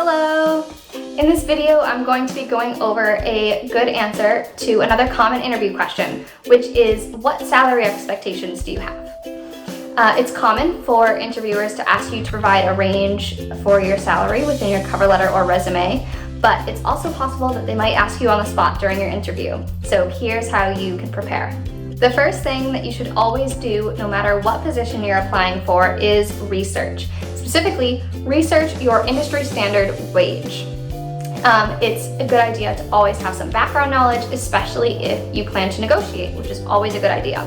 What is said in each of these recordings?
Hello! In this video, I'm going to be going over a good answer to another common interview question, which is, what salary expectations do you have? It's common for interviewers to ask you to provide a range for your salary within your cover letter or resume, but it's also possible that they might ask you on the spot during your interview. So here's how you can prepare. The first thing that you should always do, no matter what position you're applying for, is research. Specifically, research your industry standard wage. It's a good idea to always have some background knowledge, especially if you plan to negotiate, which is always a good idea.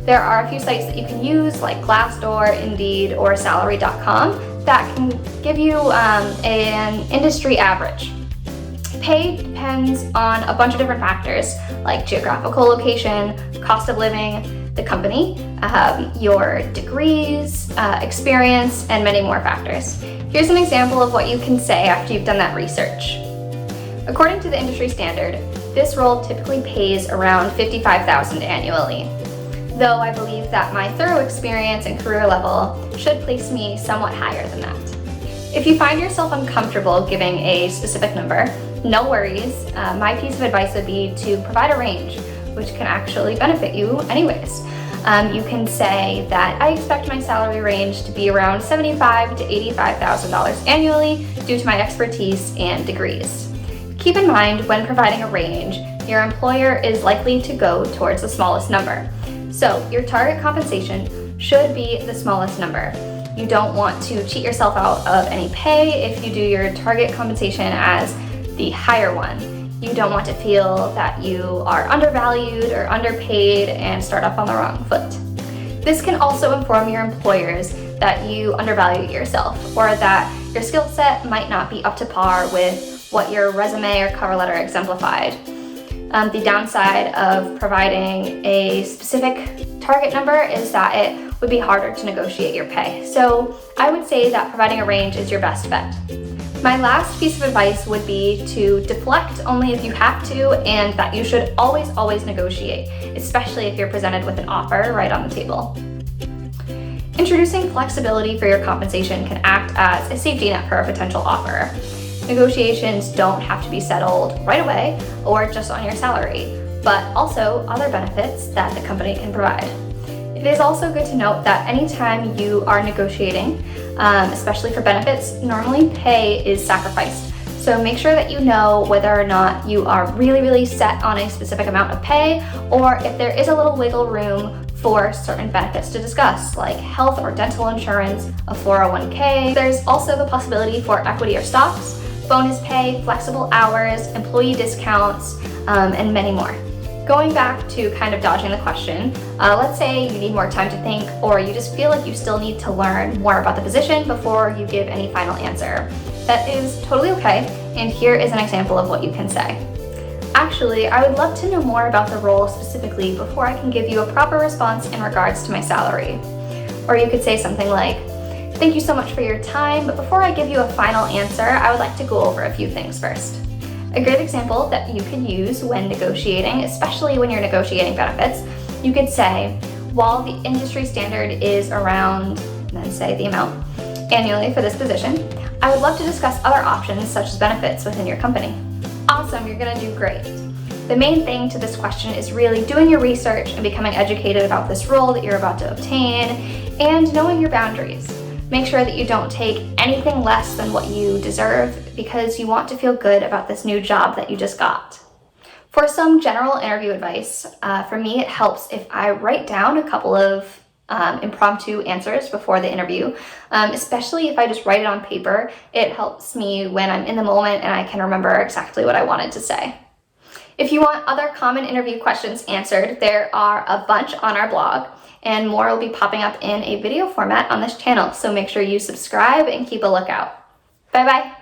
There are a few sites that you can use, like Glassdoor, Indeed, or Salary.com, that can give you an industry average. Pay depends on a bunch of different factors, like geographical location, cost of living, the company, your degrees, experience, and many more factors. Here's an example of what you can say after you've done that research. According to the industry standard, this role typically pays around $55,000 annually, though I believe that my thorough experience and career level should place me somewhat higher than that. If you find yourself uncomfortable giving a specific number, no worries. My piece of advice would be to provide a range, which can actually benefit you anyways. You can say that I expect my salary range to be around $75,000 to $85,000 annually due to my expertise and degrees. Keep in mind, when providing a range, your employer is likely to go towards the smallest number. So your target compensation should be the smallest number. You don't want to cheat yourself out of any pay if you do your target compensation as the higher one. You don't want to feel that you are undervalued or underpaid and start off on the wrong foot. This can also inform your employers that you undervalue yourself, or that your skill set might not be up to par with what your resume or cover letter exemplified. The downside of providing a specific target number is that it would be harder to negotiate your pay. So I would say that providing a range is your best bet. My last piece of advice would be to deflect only if you have to, and that you should always negotiate, especially if you're presented with an offer right on the table. Introducing flexibility for your compensation can act as a safety net for a potential offer. Negotiations don't have to be settled right away or just on your salary, but also other benefits that the company can provide. It is also good to note that anytime you are negotiating, especially for benefits, normally pay is sacrificed. So make sure that you know whether or not you are really set on a specific amount of pay, or if there is a little wiggle room for certain benefits to discuss, like health or dental insurance, a 401k. There's also the possibility for equity or stocks, bonus pay, flexible hours, employee discounts, and many more. Going back to kind of dodging the question, let's say you need more time to think, or you just feel like you still need to learn more about the position before you give any final answer. That is totally okay, and here is an example of what you can say. Actually, I would love to know more about the role specifically before I can give you a proper response in regards to my salary. Or you could say something like, thank you so much for your time, but before I give you a final answer, I would like to go over a few things first. A great example that you can use when negotiating, especially when you're negotiating benefits, you could say, while the industry standard is around, and then say the amount annually for this position, I would love to discuss other options such as benefits within your company. Awesome, you're gonna do great. The main thing to this question is really doing your research and becoming educated about this role that you're about to obtain, and knowing your boundaries. Make sure that you don't take anything less than what you deserve, because you want to feel good about this new job that you just got. For some general interview advice, for me it helps if I write down a couple of impromptu answers before the interview, especially if I just write it on paper. It helps me when I'm in the moment and I can remember exactly what I wanted to say. If you want other common interview questions answered, there are a bunch on our blog, and more will be popping up in a video format on this channel, so make sure you subscribe and keep a lookout. Bye bye.